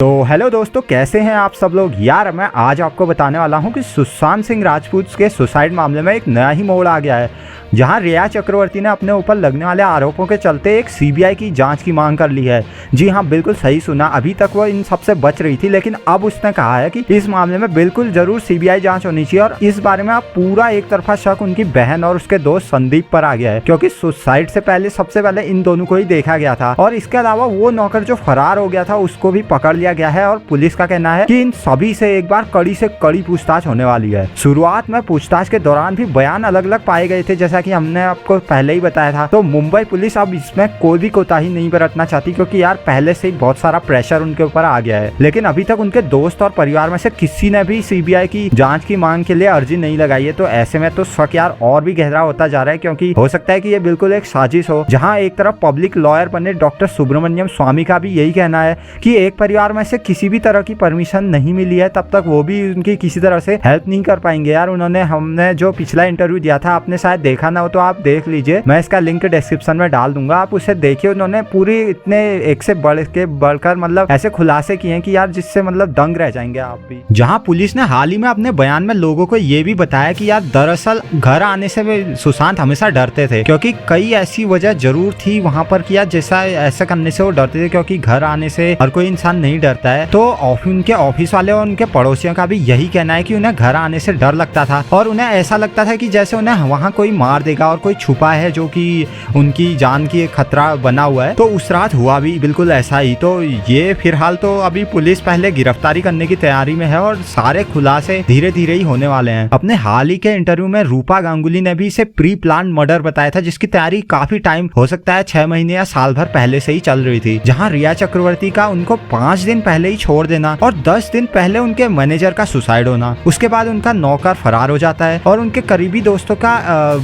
तो हेलो दोस्तों, कैसे हैं आप सब लोग। यार मैं आज आपको बताने वाला हूं कि सुशांत सिंह राजपूत के सुसाइड मामले में एक नया ही मोड़ आ गया है, जहां रिया चक्रवर्ती ने अपने ऊपर लगने वाले आरोपों के चलते एक सीबीआई की जांच की मांग कर ली है। जी हां, बिल्कुल सही सुना। अभी तक वो इन सब से बच रही थी, लेकिन अब उसने कहा है कि इस मामले में बिल्कुल जरूर सीबीआई जांच होनी चाहिए। और इस बारे में अब पूरा एक तरफा शक उनकी बहन और उसके दोस्त संदीप पर आ गया है, क्योंकि सुसाइड से पहले सबसे पहले इन दोनों को ही देखा गया था। और इसके अलावा वो नौकर जो फरार हो गया था उसको भी पकड़ लिया गया है। और पुलिस का कहना है कि इन सभी से एक बार कड़ी से कड़ी पूछताछ होने वाली है। शुरुआत में पूछताछ के दौरान भी बयान अलग अलग पाए गए थे, जैसा कि हमने आपको पहले ही बताया था। तो मुंबई पुलिस अब इसमें कोई भी कोताही नहीं बरतना चाहती, क्योंकि यार पहले से ही बहुत सारा प्रेशर उनके ऊपर आ गया है। लेकिन अभी तक उनके दोस्त और परिवार में से किसी ने भी सीबीआई की जांच की मांग के लिए अर्जी नहीं लगाई है। तो ऐसे में तो शक यार और भी गहरा होता जा रहा है, क्योंकि हो सकता है कि ये बिल्कुल एक साजिश हो। जहां एक तरफ पब्लिक लॉयर बने डॉक्टर सुब्रमण्यम स्वामी का भी यही कहना है कि एक परिवार में से किसी भी तरह की परमिशन नहीं मिली है, तब तक वो भी उनकी किसी तरह से हेल्प नहीं कर पाएंगे। यार हमने जो पिछला इंटरव्यू दिया था, आपने शायद देखा ना हो तो आप देख लीजिए, मैं इसका लिंक डिस्क्रिप्शन में डाल दूंगा, आप उसे देखिए। उन्होंने पूरी इतने एक से बढ़कर मतलब ऐसे खुलासे किए हैं कि यार जिससे मतलब दंग रह जाएंगे आप भी। जहां पुलिस ने हाल ही में अपने बयान में लोगों को ये भी बताया कि यार दरअसल घर आने से सुशांत हमेशा डरते थे, क्योंकि कई ऐसी वजह जरूर थी वहां पर कि यार जैसा ऐसा करने से वो डरते थे, क्योंकि घर आने से हर कोई इंसान नहीं डरता है। तो उनके ऑफिस वाले और उनके पड़ोसियों का भी यही कहना है कि उन्हें घर आने से डर लगता था, और उन्हें ऐसा लगता था कि जैसे उन्हें वहाँ कोई मार देगा और कोई छुपा है जो कि उनकी जान की एक खतरा बना हुआ है। तो उस रात हुआ भी बिल्कुल ऐसा ही। तो ये फिलहाल तो अभी पुलिस पहले गिरफ्तारी करने की तैयारी में है, और सारे खुलासे धीरे धीरे ही होने वाले हैं। अपने हाल ही के इंटरव्यू में रूपा गांगुली ने भी इसे प्री प्लान मर्डर बताया था, जिसकी तैयारी काफी टाइम, हो सकता है 6 महीने या साल भर पहले से ही चल रही थी। जहाँ रिया चक्रवर्ती का उनको 5 दिन पहले ही छोड़ देना और 10 दिन पहले उनके मैनेजर का सुसाइड होना, उसके बाद उनका नौकर फरार हो जाता है, और उनके करीबी दोस्तों का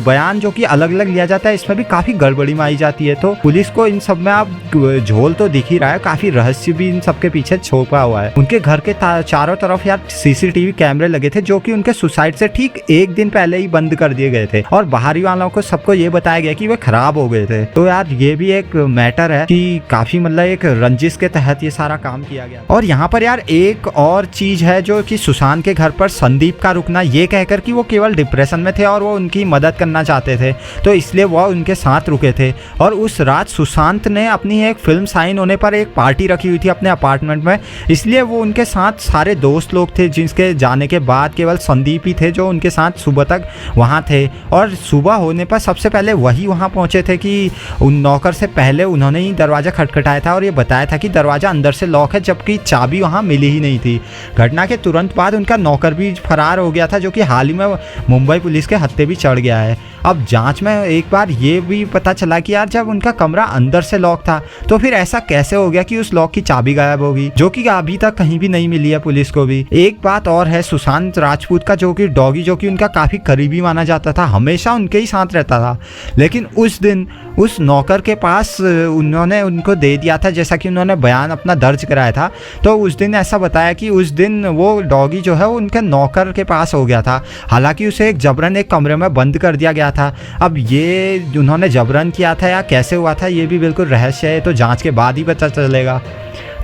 बयान जो कि अलग अलग लिया जाता है, इसमें भी काफी गड़बड़ी माई जाती है। तो पुलिस को इन सब में अब झोल तो दिख ही रहा है, काफी रहस्य भी इन सब के पीछे छुपा हुआ है। उनके घर के चारों तरफ यार सीसीटीवी कैमरे लगे थे, जो कि उनके सुसाइड से ठीक 1 दिन पहले ही बंद कर दिए गए थे, और बाहरी वालों को सबको ये बताया गया कि वे खराब हो गए थे। तो यार ये भी एक मैटर है कि काफी मतलब एक रंजिश के तहत ये सारा काम किया गया। और यहाँ पर यार एक और चीज है जो कि सुशांत के घर पर संदीप का रुकना, ये कहकर कि वो केवल डिप्रेशन में थे और वो उनकी मदद करना चाहते थे, तो इसलिए वो उनके साथ रुके थे। और उस रात सुशांत ने अपनी एक फिल्म साइन होने पर एक पार्टी रखी हुई थी अपने अपार्टमेंट में, इसलिए वो उनके साथ सारे दोस्त लोग थे, जिसके जाने के बाद केवल संदीप ही थे जो उनके साथ सुबह तक वहाँ थे। और सुबह होने पर सबसे पहले वही वहाँ पहुँचे थे कि उन नौकर से पहले उन्होंने ही दरवाज़ा खटखटाया था और ये बताया था कि दरवाज़ा अंदर से लॉक है, जबकि चाबी वहाँ मिली ही नहीं थी। घटना के तुरंत बाद उनका नौकर भी फरार हो गया था, जो कि हाल ही में मुंबई पुलिस के हत्थे भी चढ़ गया है। अब जांच में एक बार ये भी पता चला कि यार जब उनका कमरा अंदर से लॉक था, तो फिर ऐसा कैसे हो गया कि उस लॉक की चाबी गायब होगी, जो कि अभी तक कहीं भी नहीं मिली है पुलिस को भी। एक बात और है, सुशांत राजपूत का जो कि डॉगी, जो कि उनका काफी करीबी माना जाता था, हमेशा उनके ही साथ रहता था, लेकिन उस दिन उस नौकर के पास उन्होंने उनको दे दिया था, जैसा कि उन्होंने बयान अपना दर्ज कराया था। तो उस दिन ऐसा बताया कि उस दिन वो डॉगी जो है वो उनके नौकर के पास हो गया था, हालांकि उसे जबरन एक कमरे में बंद कर दिया गया था। अब ये उन्होंने जबरन किया था या कैसे हुआ था, ये भी बिल्कुल रहस्य है, तो जांच के बाद ही पता चलेगा।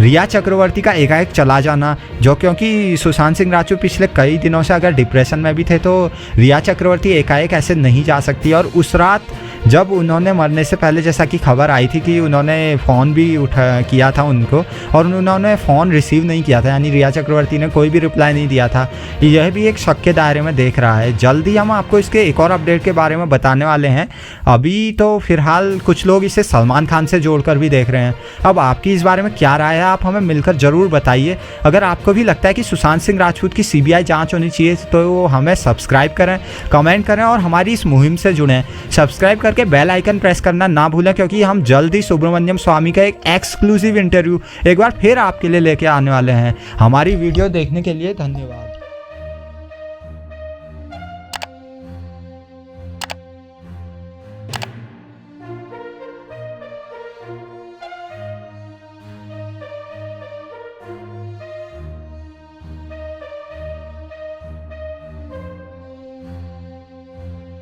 रिया चक्रवर्ती का एकाएक चला जाना, जो क्योंकि सुशांत सिंह राजपूत पिछले कई दिनों से अगर डिप्रेशन में भी थे, तो रिया चक्रवर्ती एकाएक ऐसे नहीं जा सकती। और उस रात जब उन्होंने मरने से पहले, जैसा कि खबर आई थी कि उन्होंने फ़ोन भी किया था उनको, और उन्होंने फ़ोन रिसीव नहीं किया था, यानी रिया चक्रवर्ती ने कोई भी रिप्लाई नहीं दिया था। यह भी एक शक के दायरे में देख रहा है। जल्दी हम आपको इसके एक और अपडेट के बारे में बताने वाले हैं। अभी तो फिलहाल कुछ लोग इसे सलमान खान से जोड़कर भी देख रहे हैं। अब आपकी इस बारे में क्या राय है, आप हमें मिलकर ज़रूर बताइए। अगर आपको भी लगता है कि सुशांत सिंह राजपूत की सीबीआई जांच होनी चाहिए, तो हमें सब्सक्राइब करें, कमेंट करें और हमारी इस मुहिम से जुड़ें। सब्सक्राइब करके बेल आइकन प्रेस करना ना भूलें, क्योंकि हम जल्द ही सुब्रमण्यम स्वामी का एक एक्सक्लूसिव इंटरव्यू एक बार फिर आपके लिए लेके आने वाले हैं। हमारी वीडियो देखने के लिए धन्यवाद।